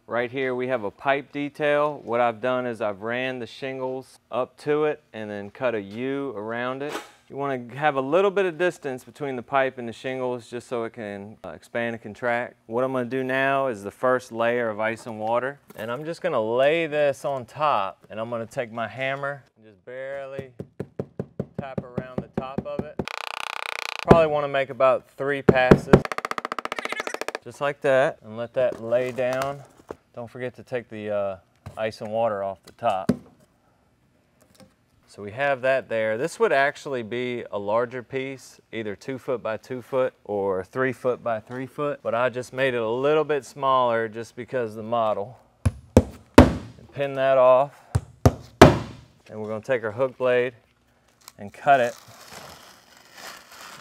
Right here we have a pipe detail. What I've done is I've ran the shingles up to it and then cut a U around it. You want to have a little bit of distance between the pipe and the shingles just so it can expand and contract. What I'm going to do now is the first layer of ice and water. And I'm just going to lay this on top, and I'm going to take my hammer and just barely tap around the top of it. Probably want to make about 3 passes. Just like that, and let that lay down. Don't forget to take the ice and water off the top. So we have that there. This would actually be a larger piece, either 2 foot by 2 foot or 3 foot by 3 foot, but I just made it a little bit smaller just because of the model. And pin that off, and we're going to take our hook blade and cut it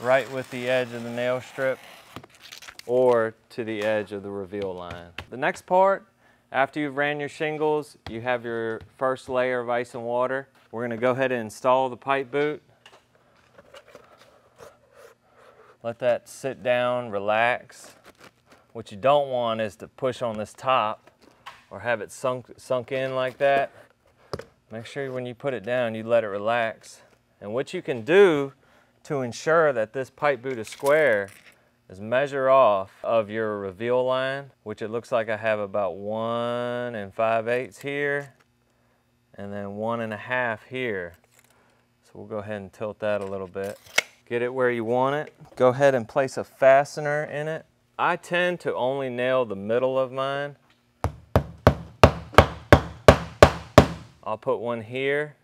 right with the edge of the nail strip or to the edge of the reveal line. The next part, after you've ran your shingles, you have your first layer of ice and water. We're going to go ahead and install the pipe boot. Let that sit down, relax. What you don't want is to push on this top or have it sunk in like that. Make sure when you put it down, you let it relax. And what you can do to ensure that this pipe boot is square is measure off of your reveal line, which it looks like I have about 1 5/8 here, and then 1 1/2 here. So we'll go ahead and tilt that a little bit. Get it where you want it. Go ahead and place a fastener in it. I tend to only nail the middle of mine. I'll put one here,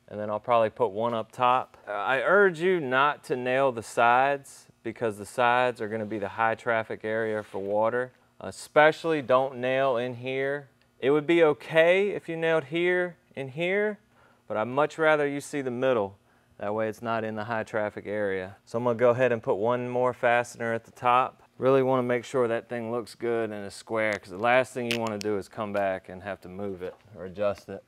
and then I'll probably put one up top. I urge you not to nail the sides because the sides are going to be the high traffic area for water. Especially don't nail in here. It would be okay if you nailed here and here, but I'd much rather you see the middle. That way it's not in the high traffic area. So I'm going to go ahead and put one more fastener at the top. Really want to make sure that thing looks good and is square, because the last thing you want to do is come back and have to move it or adjust it.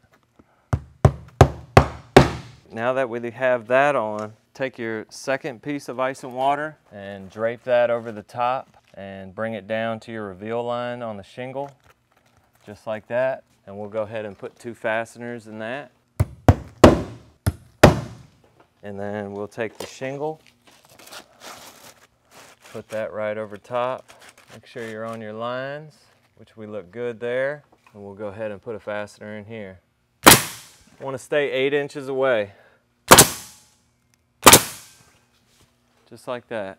Now that we have that on, take your second piece of ice and water and drape that over the top and bring it down to your reveal line on the shingle, just like that. And we'll go ahead and put 2 fasteners in that. And then we'll take the shingle, put that right over top. Make sure you're on your lines, which we look good there. And we'll go ahead and put a fastener in here. Want to stay 8 inches away. Just like that.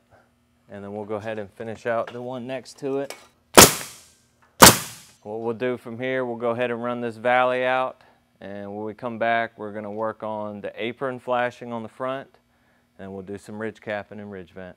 And then we'll go ahead and finish out the one next to it. What we'll do from here, we'll go ahead and run this valley out. And when we come back, we're going to work on the apron flashing on the front. And we'll do some ridge capping and ridge vent.